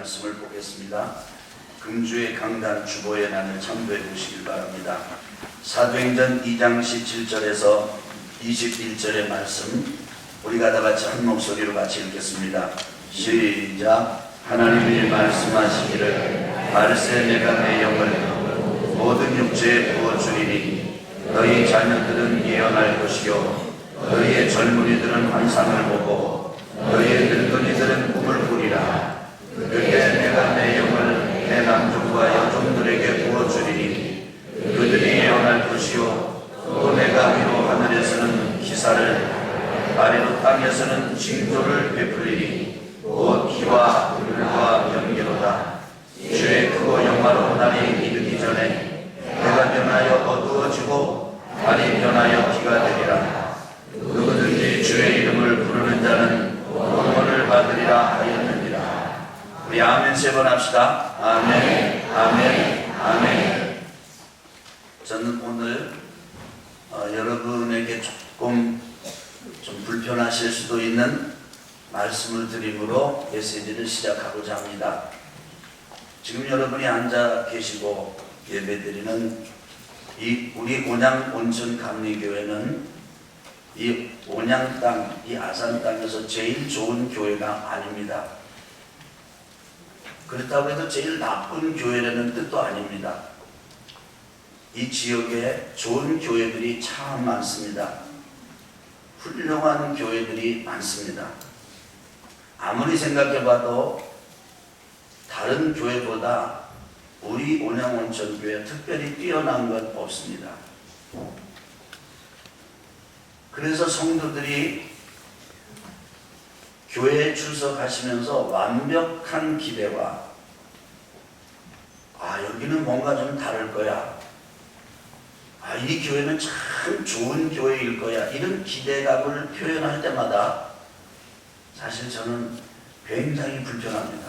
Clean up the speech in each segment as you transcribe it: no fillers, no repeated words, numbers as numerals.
말씀을 보겠습니다. 금주의 강단 주보에 난을 참고해 보시길 바랍니다. 사도행전 2장 17절에서 21절의 말씀 우리가 다 같이 한 목소리로 같이 읽겠습니다. 시작. 하나님이 말씀하시기를 말세 내가 내 영을 모든 육체에 부어주리니 너희 자녀들은 예언할 것이요 너희의 젊은이들은 환상을 보고 너희의 늙은이들은 꿈을 꾸리라. 그때 내가 내 영을 내 남종과 여종들에게 부어주리니 그들이 예언할 것이요 또 내가 위로 하늘에서는 기사를 아래로 땅에서는 징조를 베풀리니 곧 비와 불과 번개로다. 주의 크고 영화로운 날이 이르기 전에 해가 변하여 어두워지고 달이 변하여 비가 되리라. 누구든지 주의 이름을 부르는 자는 구원을 받으리라 하였느니라. 우리 아멘 세 번 합시다. 아멘, 아멘, 아멘. 저는 오늘 여러분에게 조금 좀 불편하실 수도 있는 말씀을 드림으로 메시지를 시작하고자 합니다. 지금 여러분이 앉아 계시고 예배드리는 이 우리 온양 온천 감리교회는 이 온양 땅, 이 아산 땅에서 제일 좋은 교회가 아닙니다. 그렇다고 해도 제일 나쁜 교회라는 뜻도 아닙니다. 이 지역에 좋은 교회들이 참 많습니다. 훌륭한 교회들이 많습니다. 아무리 생각해봐도 다른 교회보다 우리 온양온천교회 특별히 뛰어난 건 없습니다. 그래서 성도들이 교회에 출석하시면서 완벽한 기대와 여기는 뭔가 좀 다를 거야. 이 교회는 참 좋은 교회일 거야. 이런 기대감을 표현할 때마다 사실 저는 굉장히 불편합니다.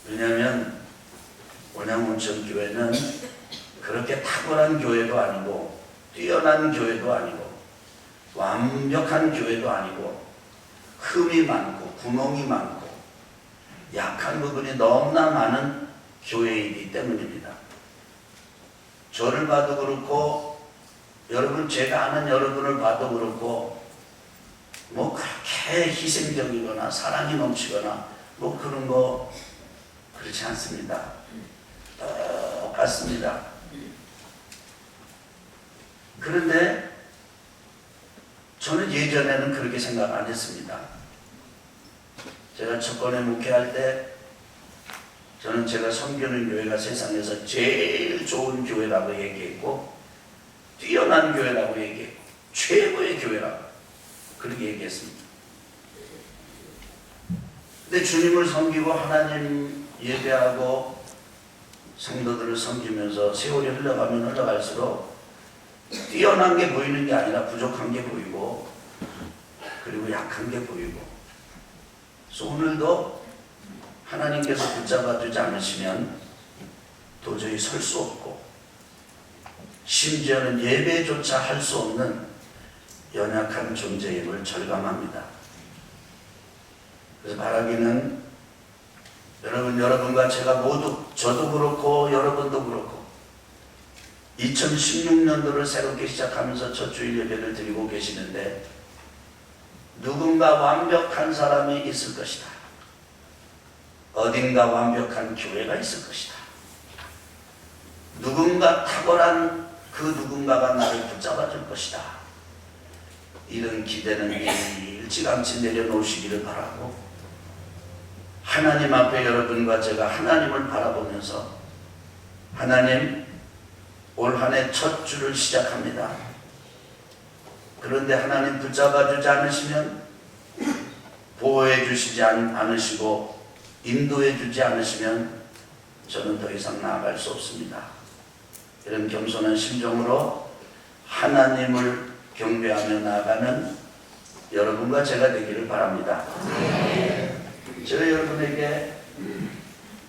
왜냐하면 온양온천교회는 그렇게 탁월한 교회도 아니고 뛰어난 교회도 아니고 완벽한 교회도 아니고 흠이 많고 구멍이 많고 약한 부분이 너무나 많은 교회이기 때문입니다. 저를 봐도 그렇고 여러분 제가 아는 여러분을 봐도 그렇고 뭐 그렇게 희생적이거나 사랑이 넘치거나 뭐 그런 거 그렇지 않습니다. 똑같습니다. 그런데 저는 예전에는 그렇게 생각 안 했습니다. 제가 첫번에 목회할 때 저는 제가 섬기는 교회가 세상에서 제일 좋은 교회라고 얘기했고 뛰어난 교회라고 얘기했고 최고의 교회라고 그렇게 얘기했습니다. 근데 주님을 섬기고 하나님 예배하고 성도들을 섬기면서 세월이 흘러가면 흘러갈수록 뛰어난 게 보이는 게 아니라 부족한 게 보이고 그리고 약한 게 보이고 그래서 오늘도 하나님께서 붙잡아 주지 않으시면 도저히 설 수 없고 심지어는 예배조차 할 수 없는 연약한 존재임을 절감합니다. 그래서 바라기는 여러분과 제가 모두 저도 그렇고 여러분도 그렇고 2016년도를 새롭게 시작하면서 첫 주일 예배를 드리고 계시는데 누군가 완벽한 사람이 있을 것이다. 어딘가 완벽한 교회가 있을 것이다. 누군가 탁월한 그 누군가가 나를 붙잡아 줄 것이다. 이런 기대는 일찌감치 내려놓으시기를 바라고 하나님 앞에 여러분과 제가 하나님을 바라보면서 하나님 올 한 해 첫 주를 시작합니다. 그런데 하나님 붙잡아 주지 않으시면 보호해 주시지 않으시고 인도해 주지 않으시면 저는 더 이상 나아갈 수 없습니다. 이런 겸손한 심정으로 하나님을 경배하며 나아가는 여러분과 제가 되기를 바랍니다. 제가 여러분에게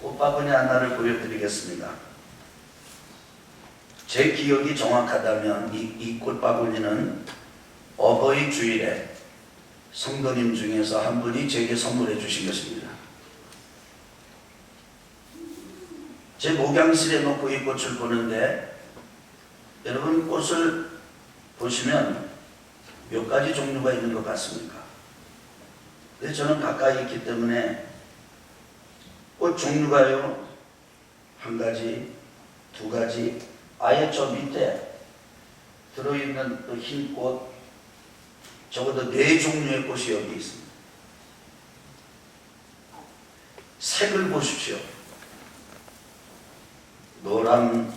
꽃바구니 하나를 보여드리겠습니다. 제 기억이 정확하다면 이 꽃바구니는 어버이 주일에 성도님 중에서 한 분이 제게 선물해 주신 것입니다. 제 목양실에 놓고 이 꽃을 보는데 여러분 꽃을 보시면 몇 가지 종류가 있는 것 같습니까? 근데 저는 가까이 있기 때문에 꽃 종류가요 한 가지, 두 가지, 아예 저 밑에 들어있는 그 흰 꽃 적어도 4종류의 꽃이 여기 있습니다. 색을 보십시오. 노란,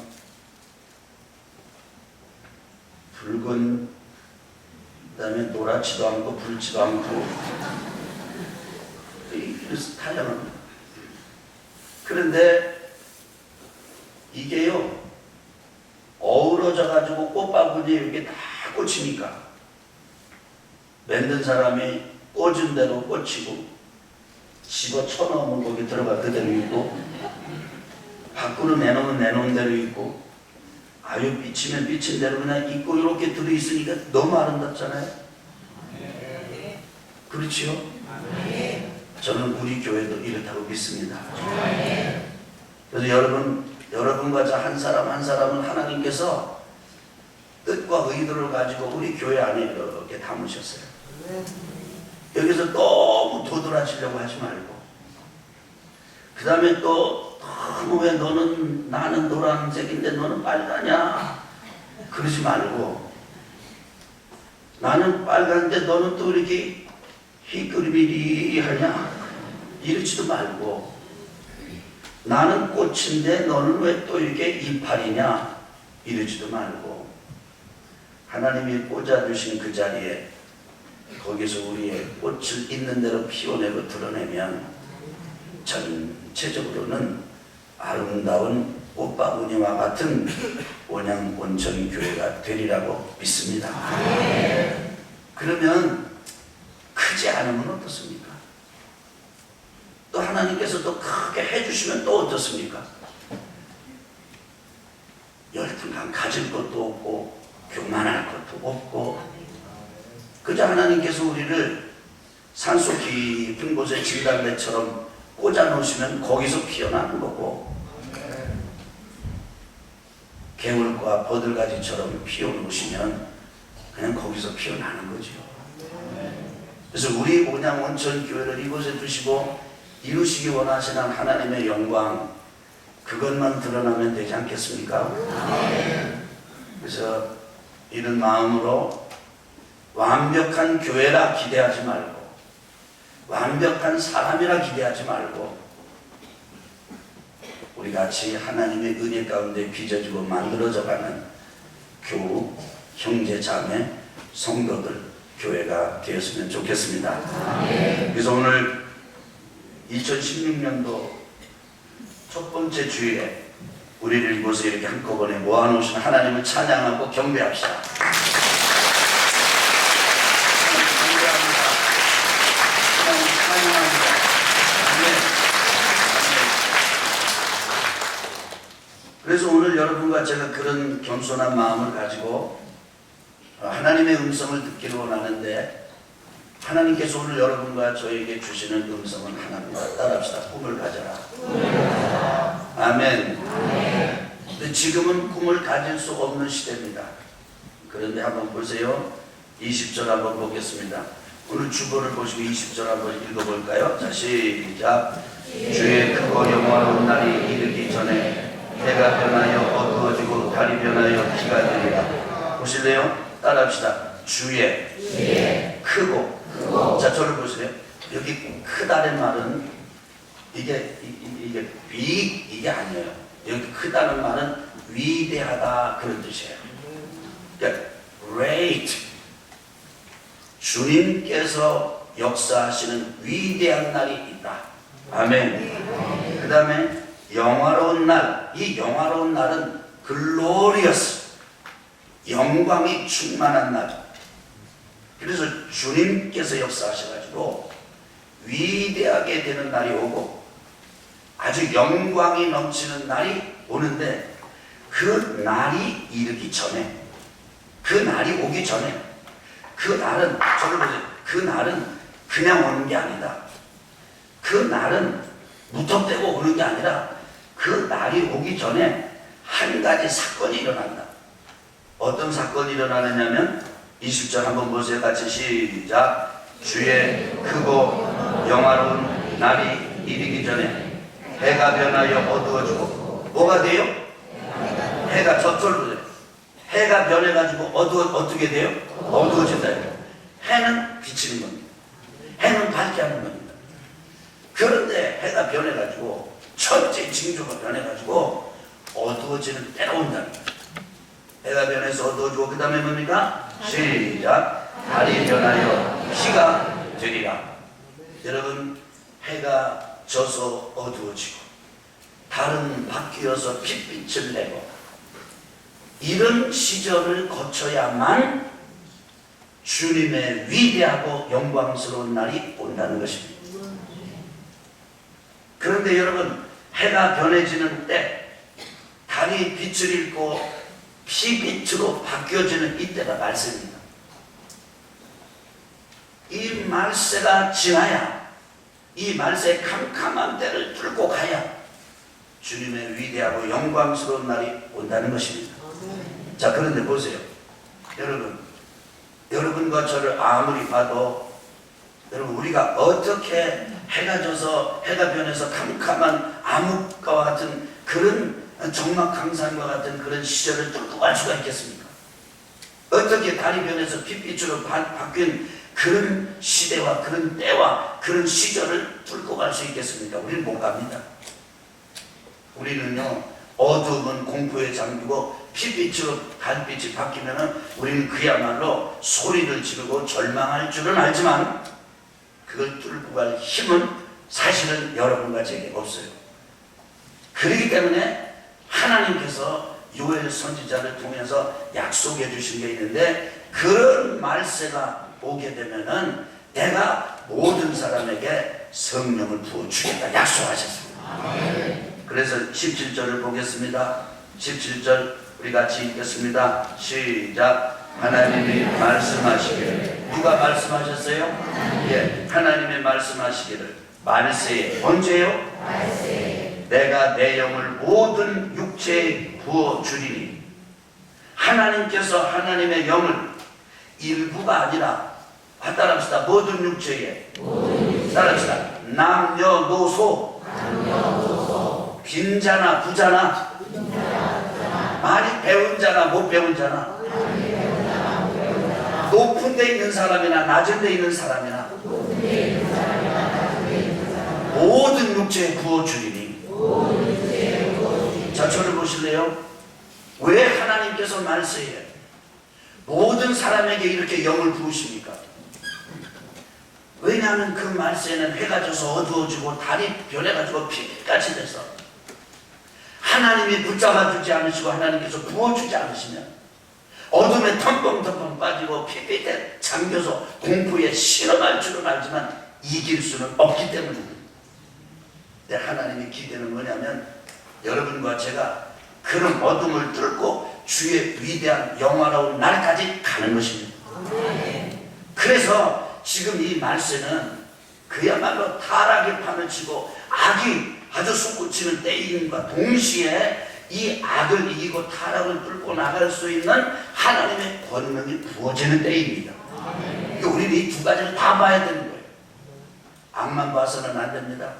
붉은, 그 다음에 노랗지도 않고 붉지도 않고 이래서 다양합니다. 그런데 이게요 어우러져 가지고 꽃바구니에 이렇게 다 꽂히니까 만든 사람이 꽂은 대로 꽂히고 집어 쳐넣으면 거기 들어가 그대로 있고 밖으로 내놓으면 내놓은 대로 있고 아유 비치면 비친 대로 그냥 있고 이렇게 들어있으니까 너무 아름답잖아요. 그렇지요? 저는 우리 교회도 이렇다고 믿습니다. 그래서 여러분과 저 한 사람 한 사람은 하나님께서 뜻과 의도를 가지고 우리 교회 안에 이렇게 담으셨어요. 여기서 너무 도드라지려고 하지 말고 그 다음에 또 너무 왜 나는 노란색인데 너는 빨갛냐 그러지 말고 나는 빨간데 너는 또 이렇게 희끄리미리하냐 이러지도 말고 나는 꽃인데 너는 왜 또 이렇게 이파리냐 이러지도 말고 하나님이 꽂아주신 그 자리에 거기서 우리의 꽃을 있는 대로 피워내고 드러내면 전체적으로는 아름다운 꽃바구니와 같은 온양 온천 교회가 되리라고 믿습니다. 그러면 크지 않으면 어떻습니까? 또 하나님께서 또 크게 해주시면 또 어떻습니까? 열등감 가질 것도 없고 교만할 것도 없고 그저 하나님께서 우리를 산속 깊은 곳에 진달래처럼 꽂아 놓으시면 거기서 피어나는 거고 개울과 버들가지처럼 피워놓으시면 그냥 거기서 피어나는 거죠. 그래서 우리 온양 온천 교회를 이곳에 두시고 이루시기 원하시는 하나님의 영광 그것만 드러나면 되지 않겠습니까? 그래서 이런 마음으로 완벽한 교회라 기대하지 말고 완벽한 사람이라 기대하지 말고 우리 같이 하나님의 은혜 가운데 빚어지고 만들어져가는 교우, 형제, 자매, 성도들 교회가 되었으면 좋겠습니다. 그래서 오늘 2016년도 첫 번째 주일에 우리를 이곳에 이렇게 한꺼번에 모아놓으신 하나님을 찬양하고 경배합시다. 하나님 찬양합니다. 그래서 오늘 여러분과 제가 그런 겸손한 마음을 가지고 하나님의 음성을 듣기를 원하는데 하나님께서 오늘 여러분과 저에게 주시는 음성은 하나입니다. 따라합시다. 꿈을 가져라. 아멘. 근데 지금은 꿈을 가질 수 없는 시대입니다. 그런데 한번 보세요. 20절 한번 보겠습니다. 오늘 주보를 보시고 20절 한번 읽어볼까요? 자, 시작. 주의 크고 영화로운 날이 이르기 전에 해가 변하여 어두워지고 달이 변하여 비가 내리라. 보실래요? 따라합시다. 주의 크고. 자, 저를 보세요. 여기 크다는 말은 이게 big 이게 아니에요. 여기 크다는 말은 위대하다 그런 뜻이에요. 그러니까 great 주님께서 역사하시는 위대한 날이 있다. 아멘. 그 다음에 영화로운 날. 이 영화로운 날은 glorious 영광이 충만한 날. 그래서 주님께서 역사하셔가지고 위대하게 되는 날이 오고 아주 영광이 넘치는 날이 오는데 그 날이 이르기 전에 그 날이 오기 전에 그 날은 저를 보세요. 그 날은 그냥 오는 게 아니다. 그 날은 무턱대고 오는 게 아니라 그 그 날이 오기 전에 한 가지 사건이 일어난다. 어떤 사건이 일어나느냐면 20절 한번 보세요. 같이 시작. 주의 크고 영화로운 날이 이르기 전에 해가 변하여 어두워지고 뭐가 돼요? 해가 저절로 돼요. 해가 변해가지고 어떻게 돼요? 어두워진다. 해는 비치는 겁니다. 해는 밝게 하는 겁니다. 그런데 해가 변해가지고 첫째 징조가 변해가지고 어두워지는 때가 온다는 거예요. 해가 변해서 어두워지고 그 다음에 뭡니까? 시작. 달이 변하여 희가 되리라. 여러분, 해가 져서 어두워지고 달은 바뀌어서 핏빛을 내고 이런 시절을 거쳐야만 주님의 위대하고 영광스러운 날이 온다는 것입니다. 그런데 여러분, 해가 변해지는 때 달이 빛을 잃고 피빛으로 바뀌어지는 이때가 말세입니다. 이 말세가 지나야, 이 말세의 캄캄한 때를 뚫고 가야 주님의 위대하고 영광스러운 날이 온다는 것입니다. 자, 그런데 보세요. 여러분과 저를 아무리 봐도 여러분, 우리가 어떻게 해가 져서 해가 변해서 캄캄한 암흑과 같은 그런 적막강산과 같은 그런 시절을 뚫고 갈 수가 있겠습니까? 어떻게 달이 변해서 핏빛으로 바뀐 그런 시대와 그런 때와 그런 시절을 뚫고 갈 수 있겠습니까? 우리는 못 갑니다. 우리는요, 어두움은 공포에 잠기고 핏빛으로 달빛이 바뀌면은 우리는 그야말로 소리를 지르고 절망할 줄은 알지만 그걸 뚫고 갈 힘은 사실은 여러분과 제게 없어요. 그렇기 때문에 하나님께서 요엘 선지자를 통해서 약속해 주신 게 있는데, 그런 말세가 오게 되면은 내가 모든 사람에게 성령을 부어주겠다 약속하셨습니다. 그래서 17절을 보겠습니다. 17절 우리 같이 읽겠습니다. 시작. 하나님이 말씀하시기를. 누가 말씀하셨어요? 예, 하나님이 말씀하시기를. 말세에. 언제요? 말세에. 내가 내 영을 모든 육체에 부어주리니. 하나님께서 하나님의 영을 일부가 아니라, 따라합시다. 모든 육체에. 따라합시다. 남녀노소. 빈자나 부자나, 많이 배운 자나 못 배운 자나, 높은 데 있는 사람이나 낮은 데 있는 사람이나 모든 육체에 부어주리니. 자, 저를 보실래요? 왜 하나님께서 말세에 모든 사람에게 이렇게 영을 부으십니까? 왜냐하면 그 말세는 해가 져서 어두워지고 달이 변해가지고 피빛같이 돼서 하나님이 붙잡아주지 않으시고 하나님께서 부어주지 않으시면 어둠에 텀벙텀벙 빠지고 피빛에 잠겨서 공포에 실험할 줄은 알지만 이길 수는 없기 때문입니다. 근데 하나님의 기대는 뭐냐면 여러분과 제가 그런 어둠을 뚫고 주의 위대한 영화로운 날까지 가는 것입니다. 그래서 지금 이 말세는 그야말로 타락의 판을 치고 악이 아주 솟구치는 때임과 동시에 이 악을 이기고 타락을 뚫고 나갈 수 있는 하나님의 권능이 부어지는 때입니다. 우리는 이 두 가지를 다 봐야 되는 거예요. 악만 봐서는 안 됩니다.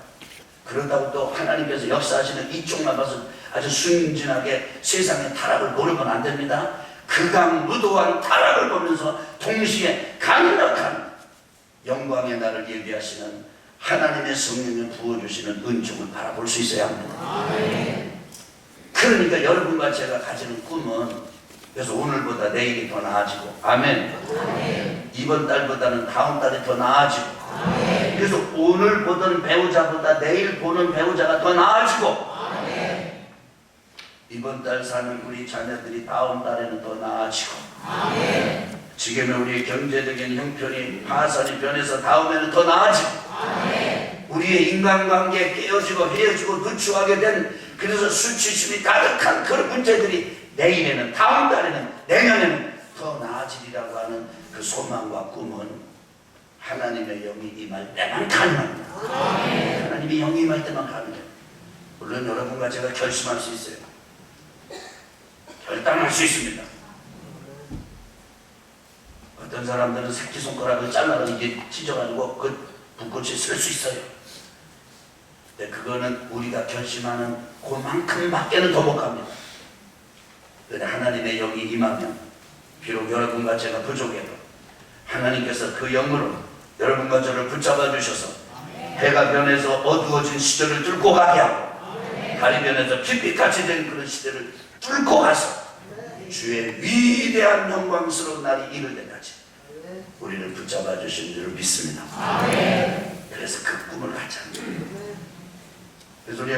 그렇다고 또 하나님께서 역사하시는 이쪽만 봐서 아주 순진하게 세상의 타락을 모르면 안 됩니다. 극악무도한 타락을 보면서 동시에 강력한 영광의 날을 예비하시는 하나님의 성령을 부어주시는 은총을 바라볼 수 있어야 합니다. 그러니까 여러분과 제가 가지는 꿈은, 그래서 오늘보다 내일이 더 나아지고, 아멘. 이번 달보다는 다음 달이 더 나아지고, 그래서 오늘 보던 배우자보다 내일 보는 배우자가 더 나아지고, 이번 달 사는 우리 자녀들이 다음 달에는 더 나아지고, 지금의 우리의 경제적인 형편이 파산이 변해서 다음에는 더 나아지고, 우리의 인간관계 깨어지고 헤어지고 누추하게 된, 그래서 수치심이 가득한 그런 문제들이 내일에는, 다음 달에는, 내년에는 더 나아지리라고 하는 그 소망과 꿈은 하나님의 영이 임할 때만 가능합니다. 하나님의 영이 임할 때만 가능해요. 물론 여러분과 제가 결심할 수 있어요. 결단할 수 있습니다. 어떤 사람들은 새끼손가락을 잘라서 이게 찢어가지고 그 붓꽃이 쓸 수 있어요. 근데 그거는 우리가 결심하는 그만큼밖에는 더 못 갑니다. 그런데 하나님의 영이 임하면 비록 여러분과 제가 부족해도 하나님께서 그 영으로 여러분과 저를 붙잡아 주셔서 해가 변해서 어두워진 시절을 뚫고 가게 하고 달이 변해서 핏빛같이 된 그런 시대를 뚫고 가서 주의 위대한 영광스러운 날이 이를 때까지 우리를 붙잡아 주신 줄 믿습니다. 그래서 그 꿈을 가자. 그래서 우리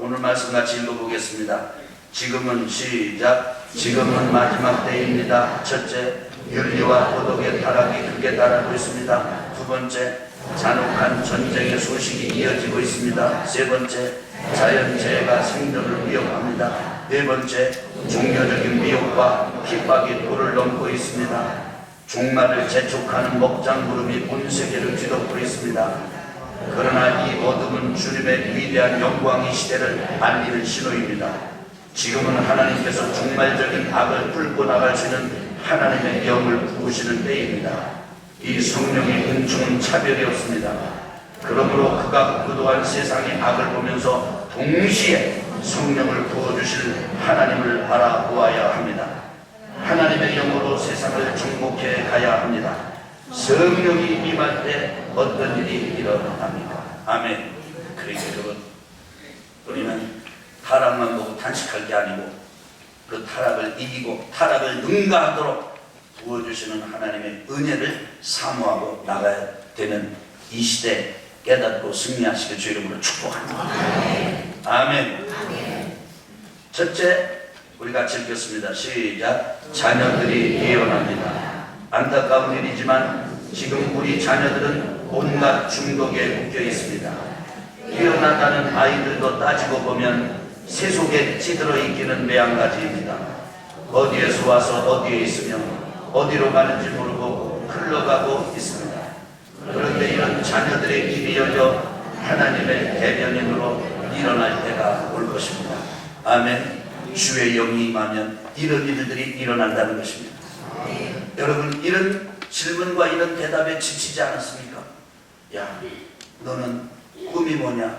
오늘 말씀 같이 읽어보겠습니다. 지금은 시작. 지금은 마지막 때입니다. 첫째, 윤리와 도덕의 타락이 크게 달하고 있습니다. 두 번째, 잔혹한 전쟁의 소식이 이어지고 있습니다. 세 번째, 자연재해가 생존을 위협합니다. 네 번째, 종교적인 미혹과 핍박이 도를 넘고 있습니다. 종말을 재촉하는 먹장구름이 온 세계를 뒤덮고 있습니다. 그러나 이 어둠은 주님의 위대한 영광의 시대를 알리는 신호입니다. 지금은 하나님께서 종말적인 악을 뚫고 나갈 수 있는 하나님의 영을 부으시는 때입니다. 이 성령의 은총은 차별이 없습니다. 그러므로 그가 그동안 세상의 악을 보면서 동시에 성령을 부어주실 하나님을 바라보아야 합니다. 하나님의 영으로 세상을 정복해 가야 합니다. 성령이 임할 때 어떤 일이 일어납니까? 아멘. 그러니까 여러분, 우리는 타락만 보고 탄식할 게 아니고 그 타락을 이기고 타락을 능가하도록 부어주시는 하나님의 은혜를 사모하고 나가야 되는 이 시대 깨닫고 승리하시길 주 이름으로 축복합니다. 아멘. 첫째, 우리 같이 읽겠습니다. 시작. 자녀들이 예언합니다. 안타까운 일이지만 지금 우리 자녀들은 온갖 중독에 묶여 있습니다. 태어나다는 아이들도 따지고 보면 세속에 찌들어 있기는 매한가지입니다. 어디에서 와서 어디에 있으며 어디로 가는지 모르고 흘러가고 있습니다. 그런데 이런 자녀들의 길이 열려 하나님의 대변인으로 일어날 때가 올 것입니다. 아멘. 주의 영이 임하면 이런 일들이 일어난다는 것입니다. 여러분, 이런 질문과 이런 대답에 지치지 않았습니까? 야, 너는 꿈이 뭐냐?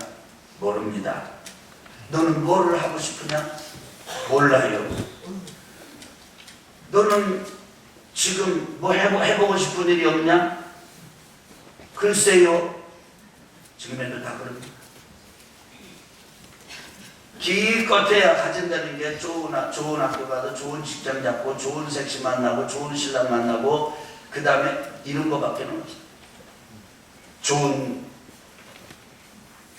모릅니다. 너는 뭐를 하고 싶으냐? 몰라요. 너는 지금 뭐 해보고 싶은 일이 없냐? 글쎄요. 지금 애들 다 그럽니다. 기껏해야 가진다는 게 좋은 학교 가서 좋은 직장 잡고 좋은 섹시 만나고 좋은 신랑 만나고 그 다음에 이런 거밖에는 없어요. 좋은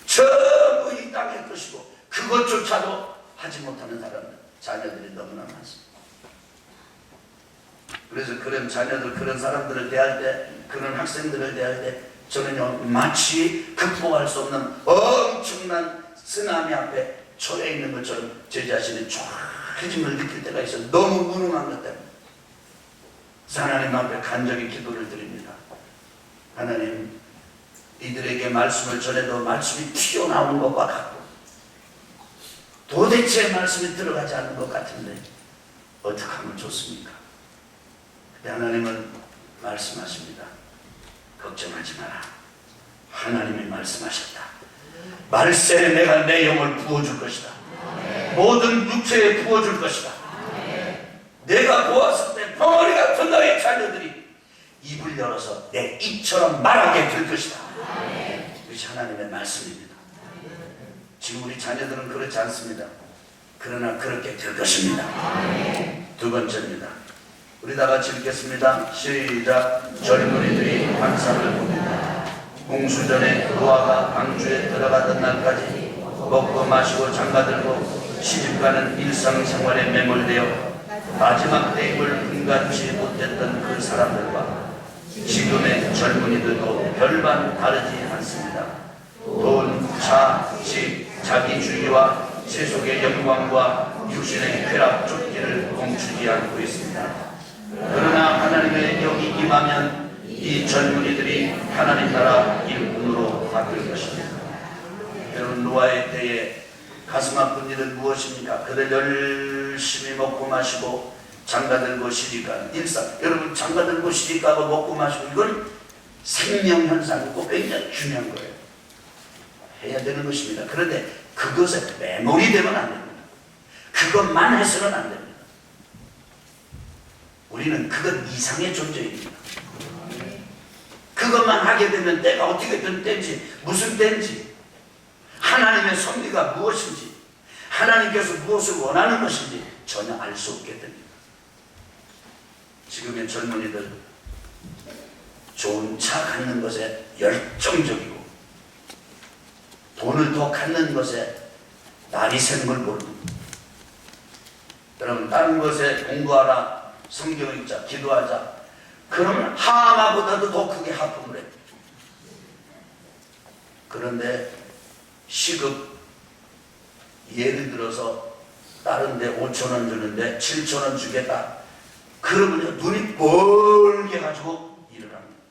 전부 이 땅의 것이고 그것조차도 하지 못하는 사람들, 자녀들이 너무나 많습니다. 그래서 그런 자녀들, 그런 사람들을 대할 때, 그런 학생들을 대할 때 저는요, 마치 극복할 수 없는 엄청난 쓰나미 앞에 처해 있는 것처럼 제 자신의 초라해짐을 느낄 때가 있어요. 너무 무능한 것 때문에. 하나님 앞에 간절히 기도를 드립니다. 하나님, 이들에게 말씀을 전해도 말씀이 튀어나오는 것과 같고 도대체 말씀이 들어가지 않는 것 같은데 어떻게 하면 좋습니까? 근데 하나님은 말씀하십니다. 걱정하지 마라. 하나님이 말씀하셨다. 말세에 내가 내 영을 부어줄 것이다. 모든 육체에 부어줄 것이다. 내가 보았을 때 벙어리 같은 너의 자녀들이 입을 열어서 내 입처럼 말하게 될 것이다. 이것이 하나님의 말씀입니다. 지금 우리 자녀들은 그렇지 않습니다. 그러나 그렇게 될 것입니다. 두 번째입니다. 우리 다 같이 읽겠습니다. 시작. 젊은이들이 환상을 봅니다. 공수전에 노아가 방주에 들어가던 날까지 먹고 마시고 장가들고 시집가는 일상생활에 매몰되어 마지막 때임을 분간치 못했던 그 사람들과 지금의 젊은이들도 별반 다르지 않습니다. 돈, 차, 집, 자기주의와 세속의 영광과 육신의 쾌락 쫓기를 멈추지 않고 있습니다. 그러나 하나님의 영이 임하면 이 젊은이들이 하나님 나라 일꾼으로 바뀔 것입니다. 여러분, 노아의 때에 가슴 아픈 일은 무엇입니까? 그들 열심히 먹고 마시고 장가들고 시집가 일상. 여러분 장가들고 시집가고 먹고 마시고 이건 생명현상이고 굉장히 중요한 거예요. 해야 되는 것입니다. 그런데 그것에 매몰이 되면 안 됩니다. 그것만 해서는 안 됩니다. 우리는 그것 이상의 존재입니다. 그것만 하게 되면 때가 어떻게 된 때인지 무슨 때인지 하나님의 섭리가 무엇인지 하나님께서 무엇을 원하는 것인지 전혀 알 수 없게 됩니다. 지금의 젊은이들 좋은 차 갖는 것에 열정적이고 돈을 더 갖는 것에 날이 새는 걸 모릅니다. 여러분 다른 것에 공부하라, 성경 읽자, 기도하자 그러면 하마보다도 더 크게 하품을 해요. 그런데 시급 예를 들어서 다른 데 5,000원 주는데 7,000원 주겠다. 그러면 눈이 벌게 가지고 일을 합니다.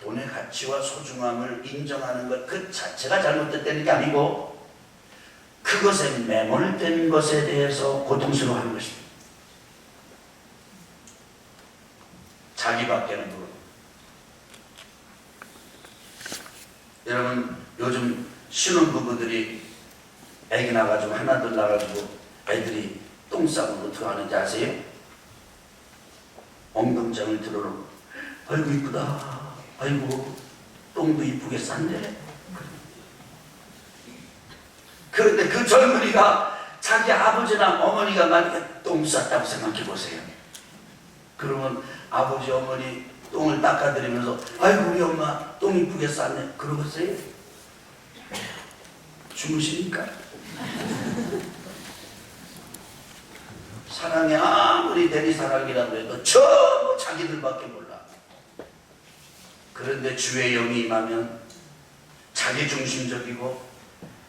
돈의 가치와 소중함을 인정하는 것 그 자체가 잘못됐다는 게 아니고 그것에 매몰된 것에 대해서 고통스러워하는 것입니다. 자기밖에는 모르고. 여러분 요즘 신혼부부들이 애기 나가지고 하나둘 나가지고 애들이 똥 싸고 어떻게 하는지 아세요? 엉덩장을 들어놓고 아이고 이쁘다. 아이고 똥도 이쁘게 쌌네. 그런데 그 젊은이가 자기 아버지나 어머니가 만약에 똥 쌌다고 생각해 보세요. 그러면 아버지 어머니 똥을 닦아드리면서 아이고 우리 엄마 똥 이쁘게 쌌네 그러겠어요? 주무십니까? 사랑이 아무리 대리사랑이라고 해도 전부 자기들밖에 몰라. 그런데 주의 영이 임하면 자기중심적이고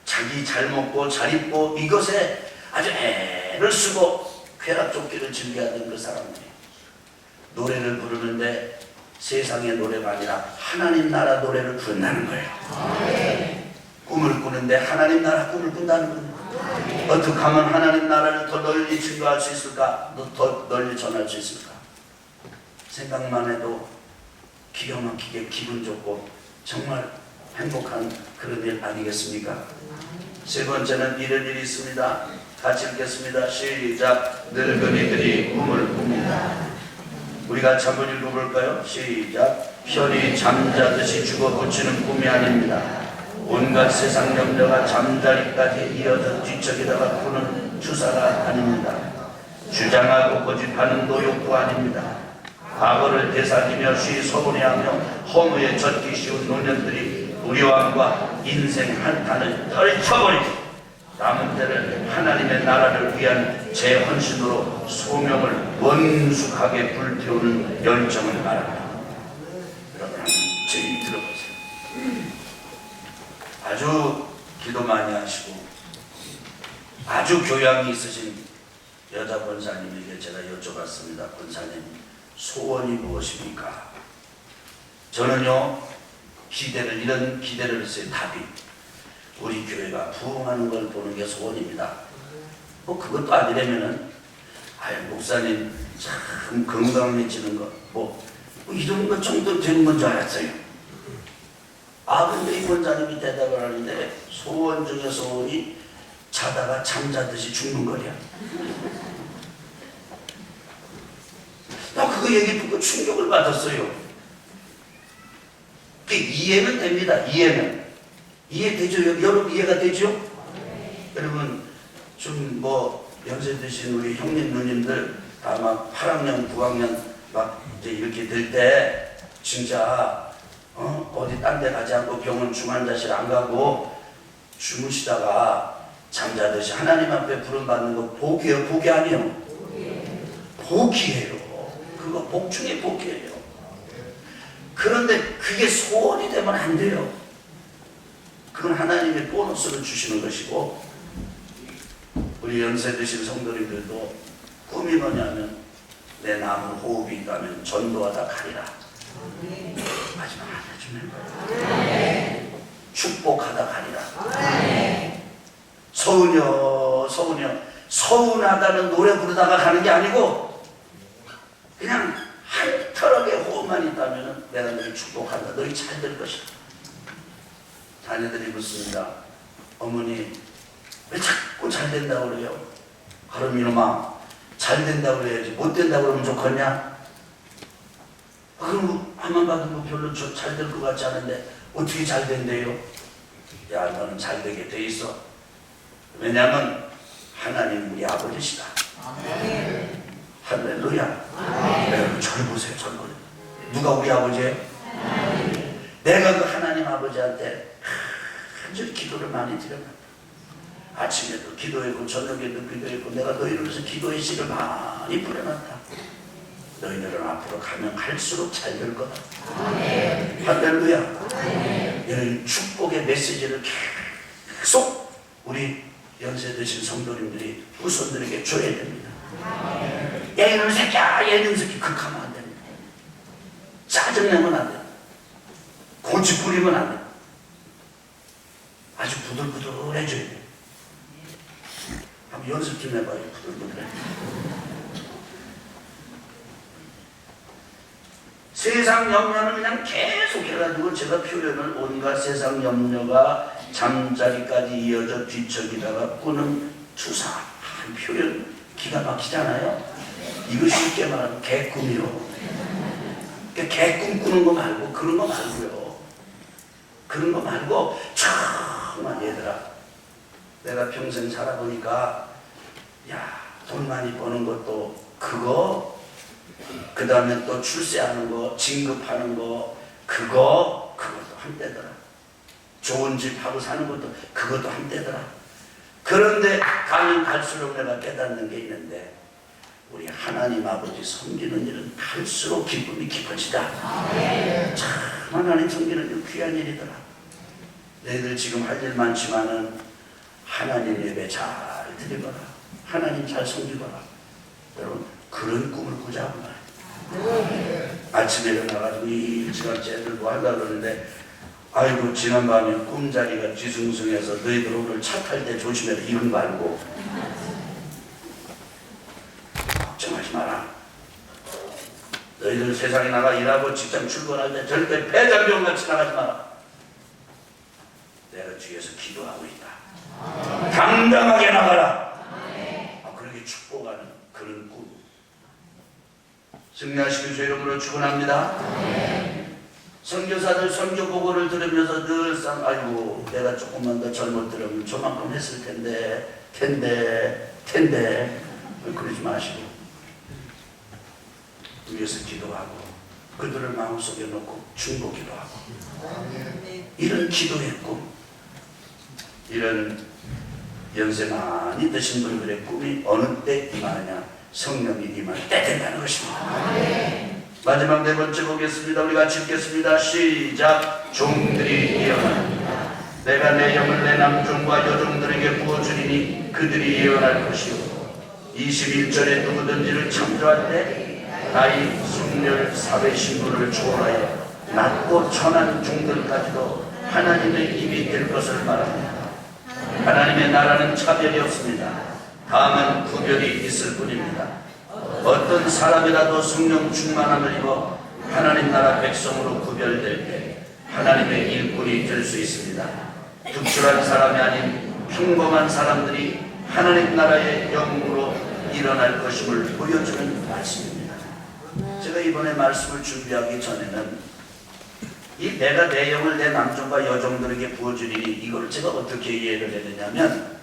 자기 잘 먹고 잘 입고 이것에 아주 애를 쓰고 쾌락쫓기를 즐겨하는 그 사람들이 노래를 부르는데 세상의 노래가 아니라 하나님 나라 노래를 부른다는 거예요. 꿈을 꾸는데 하나님 나라 꿈을 꾼다는 거예요. 어떻게 하면 하나님 나라를 더 널리 증거할 수 있을까? 더 널리 전할 수 있을까? 생각만 해도 기가 막히게 기분 좋고 정말 행복한 그런 일 아니겠습니까? 세 번째는 이런 일이 있습니다. 같이 읽겠습니다. 시작. 늙은이들이 꿈을 꿉니다. 우리가 같이 한번 읽어볼까요? 시작. 편히 잠자듯이 죽어붙이는 꿈이 아닙니다. 온갖 세상 염려가 잠자리까지 이어져 뒤척이다가 푸는 주사가 아닙니다. 주장하고 고집하는 노욕도 아닙니다. 과거를 되살리며 쉬 서운해하며 허무에 젖기 쉬운 노년들이 우리왕과 인생 한탄을 떨쳐버리고 남은 때를 하나님의 나라를 위한 제 헌신으로 소명을 원숙하게 불태우는 열정을 말합니다. 여러분 한번 제 얘기 들어보세요. 아주 기도 많이 하시고 아주 교양이 있으신 여자 권사님에게 제가 여쭤봤습니다. 권사님 소원이 무엇입니까? 저는요 이런 기대를 했어요. 답이 우리 교회가 부흥하는 걸 보는 게 소원입니다. 뭐 그것도 아니라면은 목사님 참 건강해지는 거 뭐 이런 것 정도 되는 건 줄 알았어요. 근데 이 권사님이 대답을 하는데 소원 중에 소원이 자다가 잠자듯이 죽는 거냐. 나 그거 얘기 듣고 충격을 받았어요. 이해는 됩니다. 이해되죠? 여러분 이해가 되죠? 여러분 좀 뭐 연세 드신 우리 형님 누님들 다 막 8학년 9학년 막 이제 이렇게 될 때 진짜 어디 딴 데 가지 않고 병원 중환자실 안 가고 주무시다가 잠자듯이 하나님 앞에 부름받는 거 복이에요? 복이 아니에요? 복이에요. 그거 복 중에 복이에요. 그런데 그게 소원이 되면 안 돼요. 그건 하나님의 보너스를 주시는 것이고 우리 연세 드신 성도님들도 꿈이 뭐냐면 내 남은 호흡이 있다면 전도하다 가리라. 마지막 하나 좀 해봐요. 축복하다 가리라. 서운하다는 노래 부르다가 가는 게 아니고 그냥 한 털럭의 호흡만 있다면 내가 너희 축복한다. 너희 잘 될 것이다. 자녀들이 묻습니다. 어머니 왜 자꾸 잘 된다고 그래요? 그럼 이놈아 잘 된다고 그래야지 못 된다고 그러면 좋겠냐? 그럼 한번 봐도 뭐 별로 잘 될 것 같지 않은데 어떻게 잘 된대요? 야 너는 잘 되게 돼 있어. 왜냐하면 하나님 우리 아버지시다. 아멘. 할렐루야. 여러분 저를 보세요. 저를 보세요. 누가 우리 아버지예요? 내가 그 하나님 아버지한테 간절히 기도를 많이 드렸다. 아침에도 기도했고 저녁에도 기도했고 내가 너희를 위해서 기도의 씨를 많이 뿌려놨다. 너희들은 앞으로 가면 갈수록 잘 될 거다. 할렐루야. 이런 축복의 메시지를 계속 우리 연세 드신 성도님들이 후손들에게 줘야 됩니다. 야 이놈 새끼야, 야 이놈 새끼 극하면 안 됩니다. 짜증내면 안 됩니다. 고집 부리면 안 됩니다. 아주 부들부들해져야 돼요. 한번 연습 좀 해봐요. 부들부들해. 세상 염려는 그냥 계속 해가지고 제가 표현을 온갖 세상 염려가 잠자리까지 이어져 뒤척이다가 꾸는 투사한 표현 기가 막히잖아요. 이거 쉽게 말하면 개꿈이요. 개꿈 꾸는 거 말고 그런 거 말고요. 그런 거 말고 정말 얘들아 내가 평생 살아보니까 야 돈 많이 버는 것도 그거 그 다음에 또 출세하는 거 진급하는 거 그것도 한때더라. 좋은 집 하고 사는 것도 그것도 한때더라. 그런데 가면 갈수록 내가 깨닫는 게 있는데 우리 하나님 아버지 섬기는 일은 갈수록 기쁨이 깊어지다. 참 하나님 섬기는 일 귀한 일이더라. 너희들 지금 할 일 많지만은 하나님 예배 잘 드리거라. 하나님 잘 섬기거라. 여러분 그런 꿈을 꾸자고 말이에요. 아침에 일어나가지고 일찌감치 애들 뭐 하려고 그러는데 아이고 지난밤에 꿈자리가 뒤숭숭해서 너희들 오늘 차 탈 때 조심해라 이런 말고 걱정하지 마라. 너희들 세상에 나가 일하고 직장 출근할 때 절대 폐장병같이 나가지 마라. 내가 뒤에서 기도하고 있다. 당당하게 나가라. 그렇게 축복하는 그런 꿈. 승리하시길 주 이름으로 축원합니다. 선교사들 선교 보고를 들으면서 늘상 아이고 내가 조금만 더 잘못 들으면 저만큼 했을 텐데 그러지 마시고 위에서 기도하고 그들을 마음속에 놓고 중보기도 하고 이런 기도의 꿈 이런 연세 많이 드신 분들의 꿈이 어느 때 임하느냐 성령이 임할 때 된다는 것입니다. 마지막 네 번째 보겠습니다. 우리 같이 읽겠습니다. 시작. 종들이 예언합니다. 내가 내 영을 내 남종과 여종들에게 부어주리니 그들이 예언할 것이요 21절에 누구든지를 창조할 때 나이 순멸 사회 신분을 초월하여 낮고 천한 종들까지도 하나님의 입이 될 것을 말합니다. 하나님의 나라는 차별이 없습니다. 다만 구별이 있을 뿐입니다. 어떤 사람이라도 성령 충만함을 입어 하나님 나라 백성으로 구별될 때 하나님의 일꾼이 될 수 있습니다. 특출한 사람이 아닌 평범한 사람들이 하나님 나라의 영웅으로 일어날 것임을 보여주는 말씀입니다. 제가 이번에 말씀을 준비하기 전에는 이 내가 내 영을 내 남종과 여종들에게 부어주리니 이걸 제가 어떻게 이해를 해야 되냐면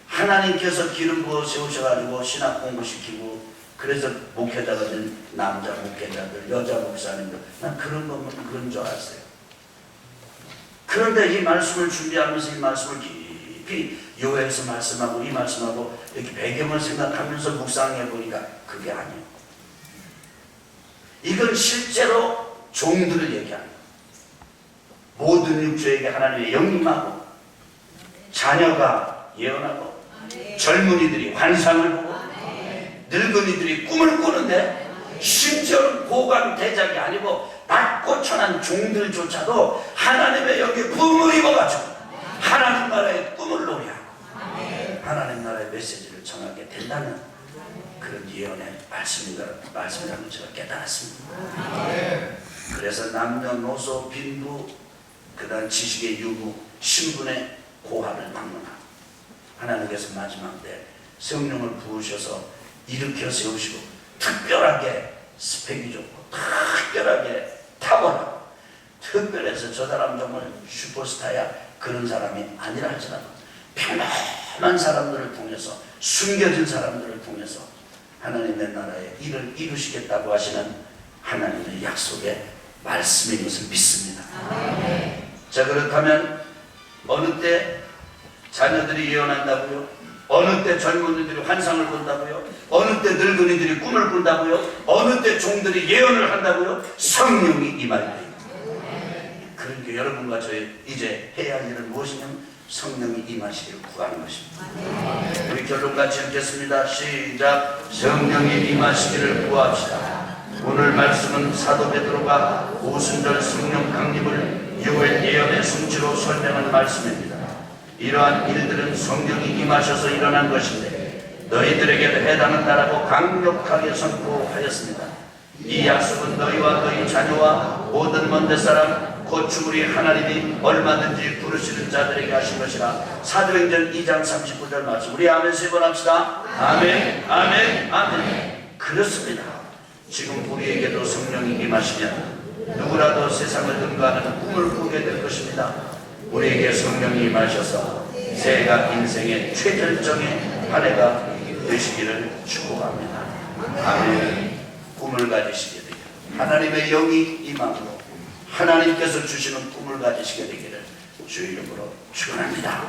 하나님께서 기름 부어 세우셔가지고 신학 공부시키고 그래서 목회자가 된 남자 목회자들 여자 목사님들 난 그런 것만 그런 줄 알았어요. 그런데 이 말씀을 준비하면서 이 말씀을 깊이 요해서 말씀하고 이 말씀하고 이렇게 배경을 생각하면서 묵상해 보니까 그게 아니에요. 이건 실제로 종들을 얘기하는 거예요. 모든 육주에게 하나님의 영임하고 자녀가 예언하고 젊은이들이 환상을 보고 늙은이들이 꿈을 꾸는데 심지어는 고관 대작이 아니고 낮고 천한 종들조차도 하나님의 여기에 부음을 입어가지고 하나님 나라의 꿈을 노래하고 하나님 나라의 메시지를 전하게 된다는 그런 예언의 말씀이라는 제가 깨달았습니다. 그래서 남녀노소 빈부 그다음 지식의 유무 신분의 고하를 막론하고 하나님께서 마지막 때 성령을 부으셔서 일으켜 세우시고 특별하게 스펙이 좋고 특별하게 탁월하고 특별해서 저 사람 정말 슈퍼스타야 그런 사람이 아니라 할지라도 평범한 사람들을 통해서 숨겨진 사람들을 통해서 하나님의 나라의 일을 이루시겠다고 하시는 하나님의 약속의 말씀인 것을 믿습니다. 자, 그렇다면 어느 때 자녀들이 예언한다고요? 어느 때 젊은이들이 환상을 본다고요? 어느 때 늙은이들이 꿈을 꾼다고요? 어느 때 종들이 예언을 한다고요? 성령이 임할 때입니다. 그러니까 여러분과 저희 이제 해야 할 일은 무엇이냐면 성령이 임하시기를 구하는 것입니다. 우리 결론 같이 읽겠습니다. 시작. 성령이 임하시기를 구합시다. 오늘 말씀은 사도 베드로가 오순절 성령 강림을 요엘 예언의 성취로 설명한 말씀입니다. 이러한 일들은 성령이 임하셔서 일어난 것인데 너희들에게도 해당한다라고 강력하게 선포하였습니다. 이 약속은 너희와 너희 자녀와 모든 먼데사람 곧 우리 하나님이 얼마든지 부르시는 자들에게 하신 것이라. 사도행전 2장 39절 말씀 우리 아멘 세 번 합시다. 아멘 아멘 아멘. 그렇습니다. 지금 우리에게도 성령이 임하시면 누구라도 세상을 능가하는 꿈을 꾸게 될 것입니다. 우리에게 성령이 임하셔서 새해가 인생의 최절정의 한 해가 되시기를 축복합니다. 아멘. 꿈을 가지시게 되기를 하나님의 영이 임함으로 하나님께서 주시는 꿈을 가지시게 되기를 주의 이름으로 축원합니다.